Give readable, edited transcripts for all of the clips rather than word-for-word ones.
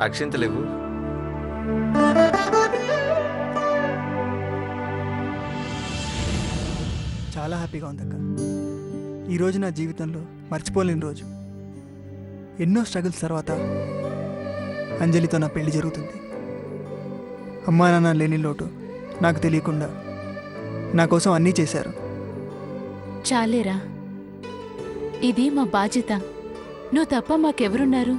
అక్షింతలేవు. చాలా హ్యాపీగా ఉంది అక్క. ఈరోజు నా జీవితంలో మర్చిపోలేని రోజు. ఎన్నో స్ట్రగుల్స్ తర్వాత అంజలితో నా పెళ్లి జరుగుతుంది. అమ్మా నాన్న లేని లోటు నాకు తెలియకుండా నా కోసం అన్నీ చేశారు. చాలేరా, ఇది మా బాధ్యత. నువ్వు తప్ప మాకెవరున్నారు?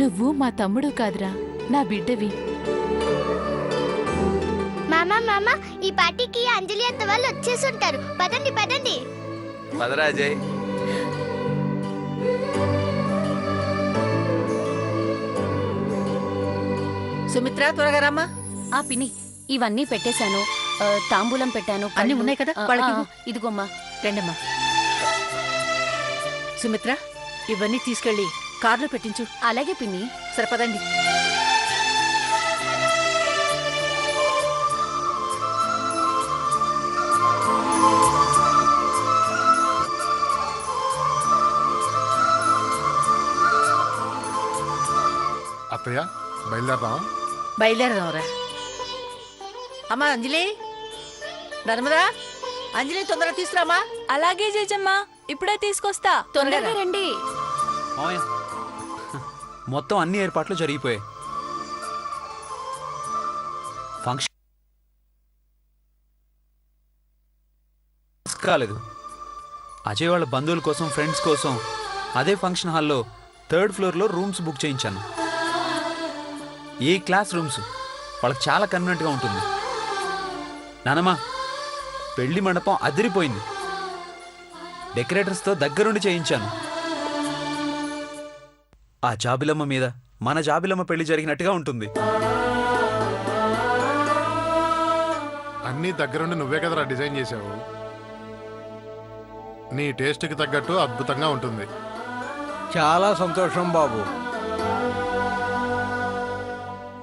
నువ్వు మా తమ్ముడు కాదురా, నా బిడ్డవి. మామా మామా, ఈ పార్టీకి అంజలి అత్త వాళ్ళు వచ్చేసి ఉంటారు. పదండి పదండి. పదరా అజయ్. సుమిత్ర, త్వరగా రామ్మా. ఆ పిన్ని, ఇవన్నీ పెట్టేశాను. తాంబూలం పెట్టాను. అన్ని ఉన్నాయి కదా వాళ్ళకి. ఇదిగోమ్మా. రండమ్మా. సుమిత్ర, ఇవన్నీ తీసుకెళ్ళి కార్లో పెట్టించు. అలాగే పిన్ని. సరిపదండి. అత్తయ్య బయలుదేరదామా? బయలుదేరదాంరా. అమ్మా అంజలి, నర్మదా, అంజలి తొందరగా తీసుకురామా. అలాగే జేజమ్మా, ఇప్పుడే తీసుకొస్తా. తొందరగా రండి. మొత్తం అన్ని ఏర్పాట్లు జరిగిపోయాయి. ఫంక్షన్ కాలేదు. అజయ్ వాళ్ళ బంధువుల కోసం, ఫ్రెండ్స్ కోసం అదే ఫంక్షన్ హాల్లో 3rd ఫ్లోర్లో రూమ్స్ బుక్ చేయించాను. ఏ క్లాస్ రూమ్స్, వాళ్ళకి చాలా కన్వీనెంట్గా ఉంటుంది. నానమ్మా, పెళ్లి మండపం అదిరిపోయింది. డెకరేటర్స్తో దగ్గరుండి చేయించాను. ఆ జాబిలమ్మ మీద మన జాబిలమ్మ పెళ్లి జరిగినట్టుగా ఉంటుంది. అన్నీ దగ్గరుండి నువ్వే కదరా డిజైన్ చేసావు. నీ టేస్ట్కి తగ్గట్టు అద్భుతంగా ఉంటుంది. చాలా సంతోషం బాబు.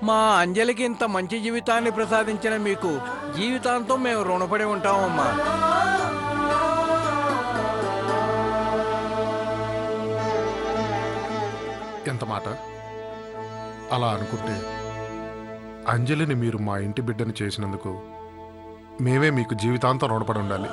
మా అంజలికి ఇంత మంచి జీవితాన్ని ప్రసాదించిన మీకు జీవితాంతం మేము రుణపడి ఉంటామమ్మా. ఎంత మాట! అలా అనుకుంటే అంజలిని మీరు మా ఇంటి బిడ్డని చేసినందుకు మేమే మీకు జీవితాంతం రుణపడి ఉండాలి.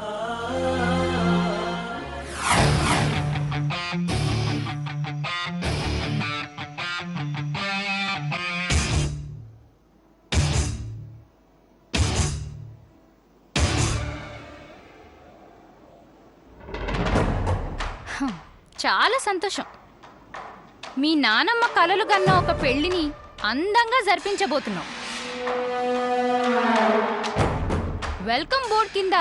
చాలా సంతోషం. మీ నానమ్మ కలలు కన్న ఒక పెళ్లిని అందంగా జరిపించబోతున్నాం. వెల్కమ్ బోర్డ్ కింద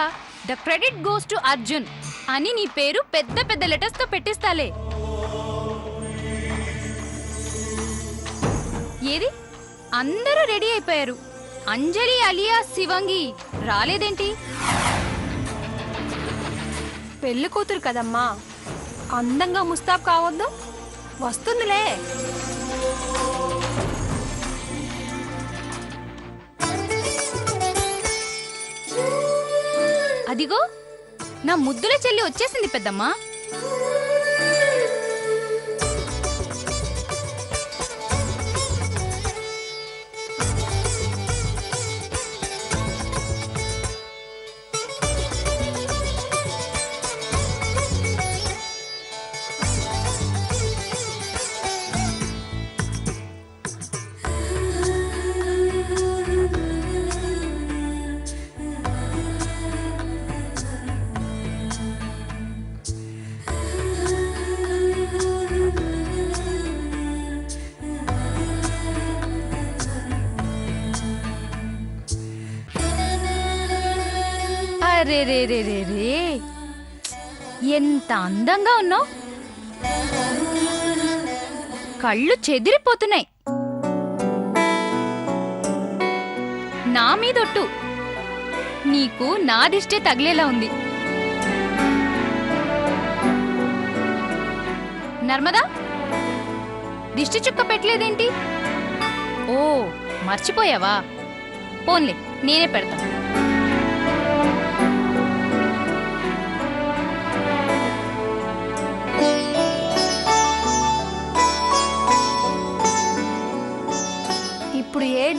the credit goes to Arjun అని నీ పేరు పెద్ద పెద్ద లెటర్స్ తో పెట్టిస్తాలే. ఏది, అందరూ రెడీ అయిపోయారు. అంజలి అలియా శివంగి రాలేదేంటి? పెళ్లి కూతురు కదమ్మా, అందంగా ముస్తాబ్ కావద్దు. వస్తుందిలే. అదిగో నా ముద్దుల చెల్లి వచ్చేసింది పెద్దమ్మా. రే రే రే రే రే, ఎంత అందంగా ఉన్నావు. కళ్ళు చెదిరిపోతున్నాయి. నా మీదొట్టు, నీకు నా దిష్టే తగిలేలా ఉంది. నర్మదా, దిష్టి చుక్క పెట్టలేదేంటి? ఓ, మర్చిపోయావా? పోన్లే, నేనే పెడతా.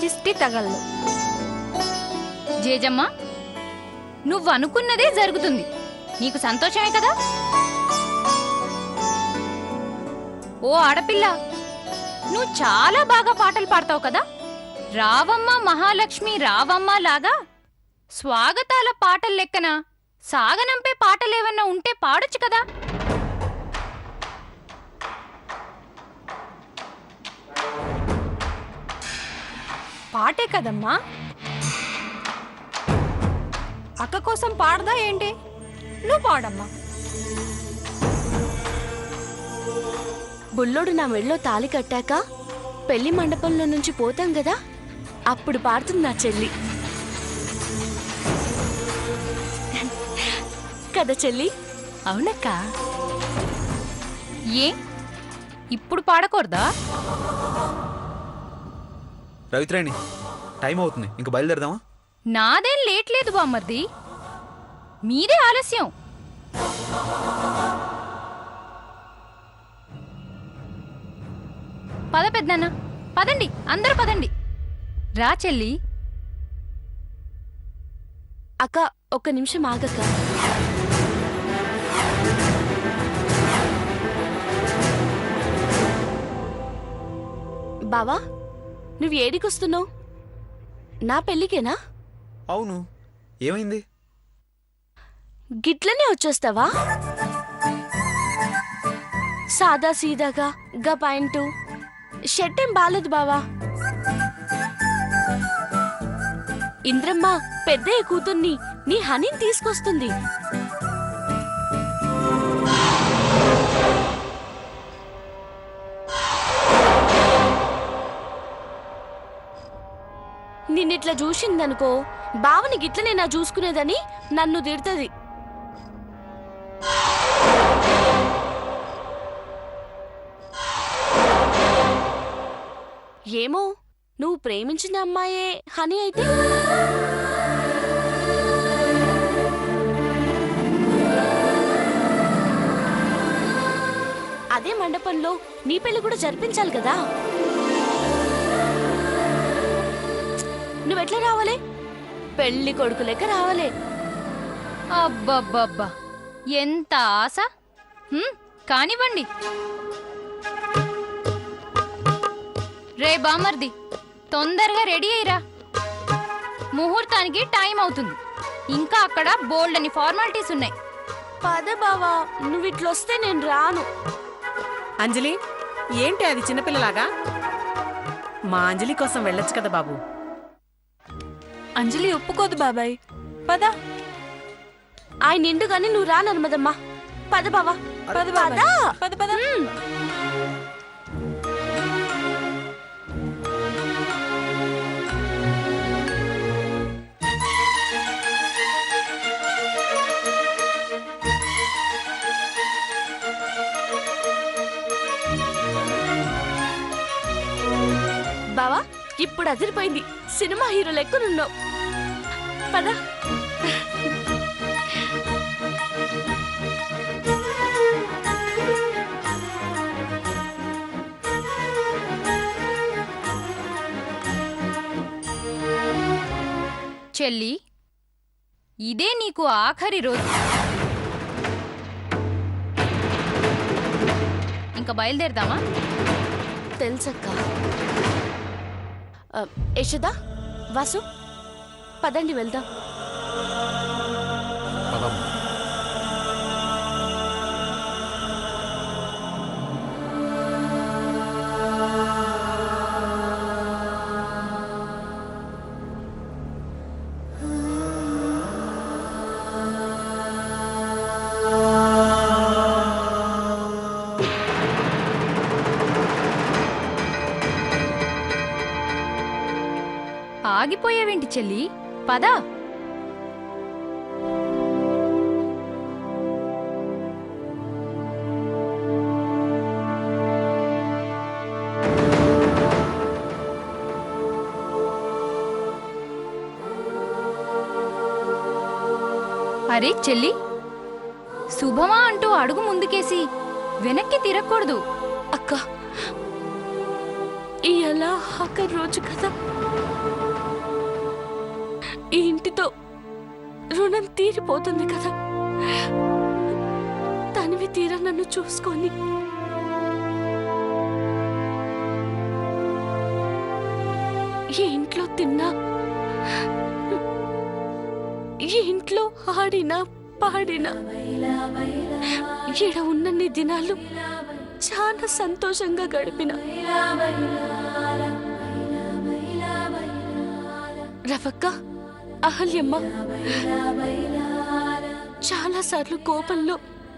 దిష్టి తగలదు. జేజమ్మ, నువ్వు అనుకున్నదే జరుగుతుంది. నీకు సంతోషమే కదా? ఓ ఆడపిల్ల, నువ్వు చాలా బాగా పాటలు పాడతావు కదా. రావమ్మ మహాలక్ష్మి రావమ్మ లాగా స్వాగతాల పాటల లెక్కన సాగనంపే పాటలేవన్నా ఉంటే పాడొచ్చు కదా. పాటే కదమ్మా. అక్క కోసం పాడదా ఏంటి? నువ్వు పాడమ్మా. బుల్లోడు నా మెడలో తాళి కట్టాక పెళ్లి మండపంలో నుంచి పోతాం కదా, అప్పుడు పాడుతుంది నా చెల్లి. కదా చెల్లి? అవునక్క. ఏ ఇప్పుడు పాడకూడదా? రవిత్రాణి, టైం అవుతుంది, ఇంక బయలుదేరదామా? నాదేం లేట్ లేదు బామ్మర్ది, మీదే ఆలస్యం. పద పెద్దన్న, పదండి, అందరూ పదండి. రా చెల్లి. అక్క ఒక్క నిమిషం ఆగక్క. బావా, నువ్వు ఏడికొస్తున్నావు? నా పెళ్ళికేనా? అవును, ఏమైంది? గిట్లనే వచ్చేస్తావా? సాదా సీదాగా గా పాయింటు షర్ట్ ఏం బాలేదు బావా. ఇంద్రమ్మ పెద్దయ్య కూతుర్ని నీ హనీని తీసుకొస్తుంది. నిన్నిట్లా చూసిందనుకో, బావని గిట్లనే నా చూసుకునేదని నన్ను తిడుతుంది. ఏమో, నువ్వు ప్రేమించిన అమ్మాయే హనీ అయితే? అదే మండపంలో నీ పెళ్లి కూడా జరిపించాలి కదా. నువ్వెట్లా రావాలే? పెళ్లి కొడుకు లెక్క రావాలే. అబ్బబ్బబ్బా, ఎంత ఆశ! కానివ్వండి. రే బామర్ది, తొందరగా రెడీ అయ్యిరా, ముహూర్తానికి టైం అవుతుంది. ఇంకా అక్కడ బోల్డ్ అని ఫార్మాలిటీస్ ఉన్నాయి. పద బావా, నువ్వు ఇట్లొస్తే నేను రాను. అంజలి, ఏంటి అది చిన్నపిల్లలాగా? మా అంజలి కోసం వెళ్ళొచ్చు కదా బాబు. అంజలి ఒప్పుకోదు బాబాయ్. పద. ఆయన నిండుగానే నువ్వు రా నర్మదమ్మా. పద బావా, పద బాబాయ్. పద పద. బావా, ఇప్పుడు అదిరిపోయింది. సినిమా హీరో లెక్కనున్నావు. పద. చెల్లి, ఇదే నీకు ఆఖరి రోజు. ఇంకా బయలుదేరదామా? తెలుసక్క. యశోదా, వాసు, పదండి వెళ్దాం. పదమ్మా. ఆగిపోయావేంటి చెల్లి? పద. అరే చెల్లి, శుభమా అంటూ అడుగు ముందుకేసి వెనక్కి తిరగకూడదు. అక్క, ఇయ్యాల ఆఖరి రోజు కదా. ఈ ఇంటితో రుణం తీరిపోతుంది కదా. తనివి తీరా నన్ను చూసుకొని ఈ ఇంట్లో తిన్నా, ఈ ఇంట్లో ఆడినా పాడినా, ఈడ ఉన్నన్ని దినాలు చాలా సంతోషంగా గడిపిన. రవక్క, అహల్యమ్మ చాలా సార్లు కోపంలో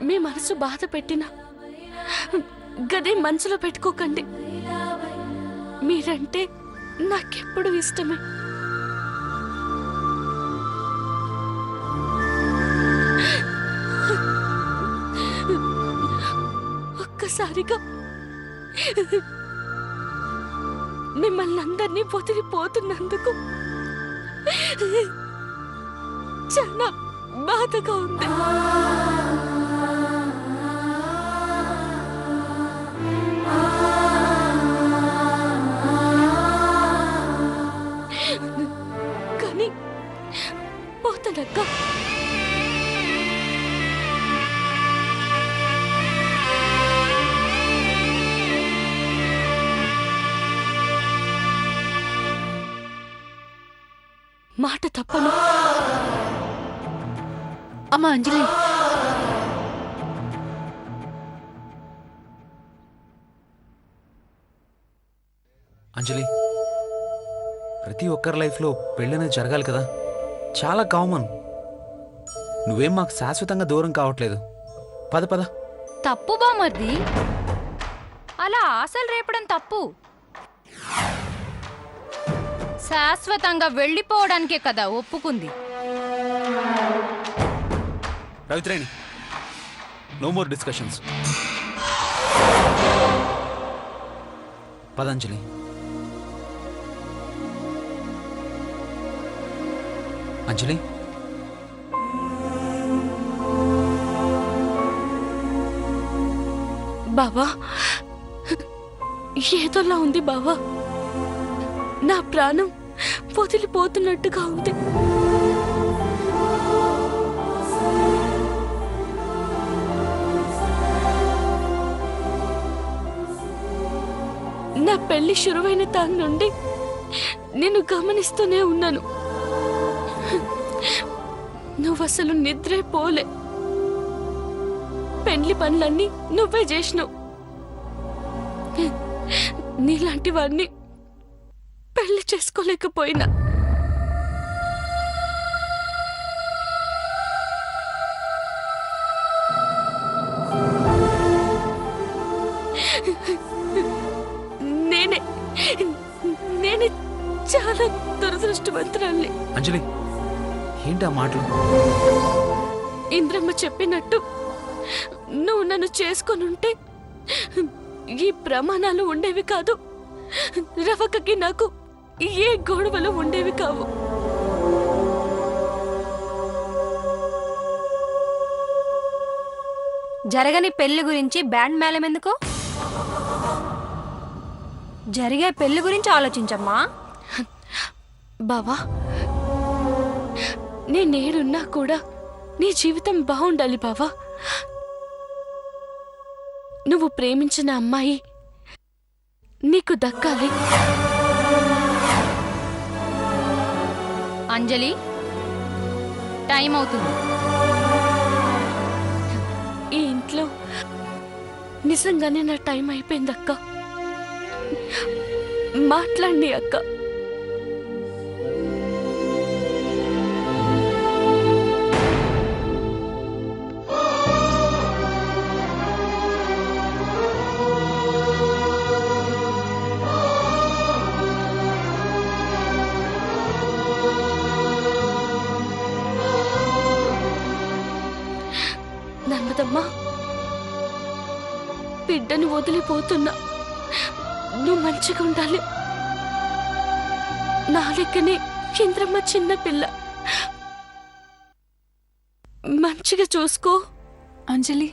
మీ మనసు బాధ పెట్టిన గదే మనసులో పెట్టుకోకండి. మీరంటే నాకెప్పుడు ఇష్టమే. ఒక్కసారిగా మిమ్మల్ని అందరినీ వదిలిపోతున్నందుకు చాలా బాధగా ఉంది. కానీ పోతానక్క. మాట తప్పను. అమ్మా అంజలి, అంజలి, ప్రతి ఒక్కరి లైఫ్లో పెళ్ళనేది జరగాలి కదా, చాలా కామన్. నువ్వేం మాకు శాశ్వతంగా దూరం కావట్లేదు. పద పద. తప్పు బామర్ది, అలా ఆశలు రేపడం తప్పు. శాశ్వతంగా వెళ్ళిపోవడానికే కదా ఒప్పుకుంది. రవిత్రేణి, నో మోర్ డిస్కషన్స్. పదంజలి. అంజలి, బావా, ఏదోలా ఉంది బావా. నా ప్రాణం వదిలిపోతున్నట్టుగా ఉంది. నా పెళ్లి శురువైన తాను నుండి నేను గమనిస్తూనే ఉన్నాను. నువ్వసలు నిద్రే పోలే. పెళ్లి పనులన్నీ నువ్వే చేసినావు. నీలాంటి వాడిని పెళ్లి చేసుకోలేకపోయినా. నేనే చాలా దురదృష్టవంతురాల్ని. అంజలి, ఏంటి ఆ మాటలు? ఇంద్రమ్మ చెప్పినట్టు నువ్వు నన్ను చేసుకొనుంటే ఈ ప్రమాణాలు ఉండేవి కాదు. రవకకి నాకు ఏ గొడవలు ఉండేవి కావు. జరగని పెళ్లి గురించి బ్యాండ్ మేళం ఎందుకు? జరిగే పెళ్లి గురించి ఆలోచించమ్మా. బావా, నేనేడున్నా కూడా నీ జీవితం బాగుండాలి బావా. నువ్వు ప్రేమించిన అమ్మాయి నీకు దక్కాలి. అంజలి, టైం అవుతుంది. ఈ ఇంట్లో నిజంగానే నా టైం అయిపోయింది అక్క. మాట్లాడి అక్క. నమ్మదమ్మా, బిడ్డను వదిలిపోతున్నా. నువ్వు మంచిగా ఉండాలి. నా లెక్కనే ఇంద్రమ్మ చిన్న పిల్ల. మంచిగా చూసుకో. అంజలి,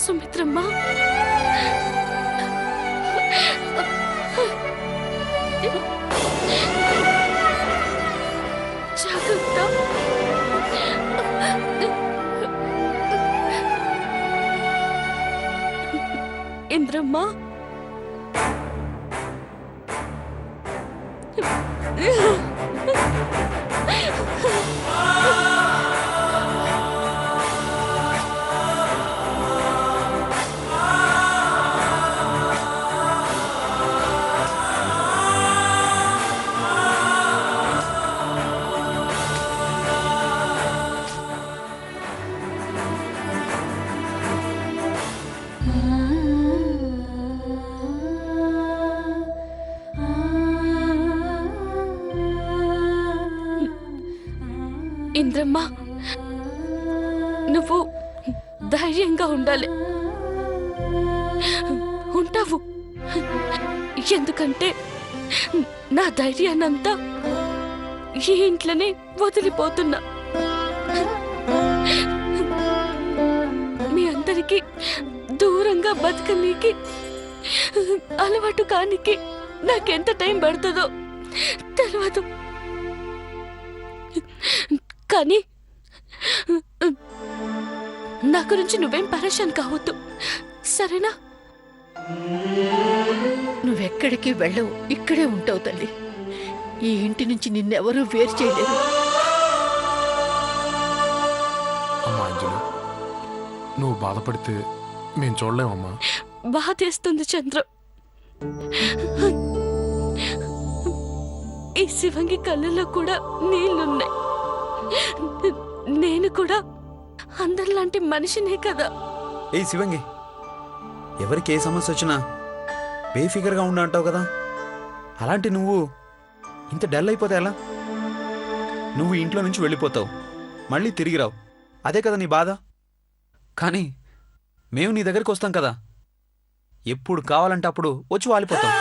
సుమిత్రమ్మ, ఇంద్రమ్మ ఇంద్రమ్మ నువ్వు ధైర్యంగా ఉండాలి. ఉంటావు. ఎందుకంటే నా ధైర్యాన్నంతా ఈ ఇంట్లోనే వదిలిపోతున్నా. మీ అందరికీ దూరంగా బతకనీకి అలవాటు కానికి నాకెంత టైం పడుతుందో తెలియదు. కానీ నా గురించి నువ్వేం పరేషాన్ కావద్దు, సరేనా? నువ్వెక్కడికి వెళ్ళవు, ఇక్కడే ఉంటావు తల్లి. ఈ ఇంటి నుంచి నిన్నెవరూ వేరు చేయలేరు. అమ్మా అంజలి, నువ్వు బాధపడితే మేము చూడలేమమ్మా. బాధేస్తుంది చంద్ర. ఈ శివంగి కళ్ళలో కూడా నీళ్లున్నాయి. నేను కూడా అందరిలాంటి మనిషినే కదా. ఏ శివంగి, ఎవరికి ఏ సమస్య వచ్చినా బేఫికర్గా ఉండ అంటావు కదా. అలాంటి నువ్వు ఇంత డల్ అయిపోతే ఎలా? నువ్వు ఇంట్లో నుంచి వెళ్ళిపోతావు, మళ్ళీ తిరిగి రావు. అదే కదా నీ బాధ. కానీ మేము నీ దగ్గరికి వస్తాం కదా, ఎప్పుడు కావాలంటే అప్పుడు వచ్చి వాలిపోతాం.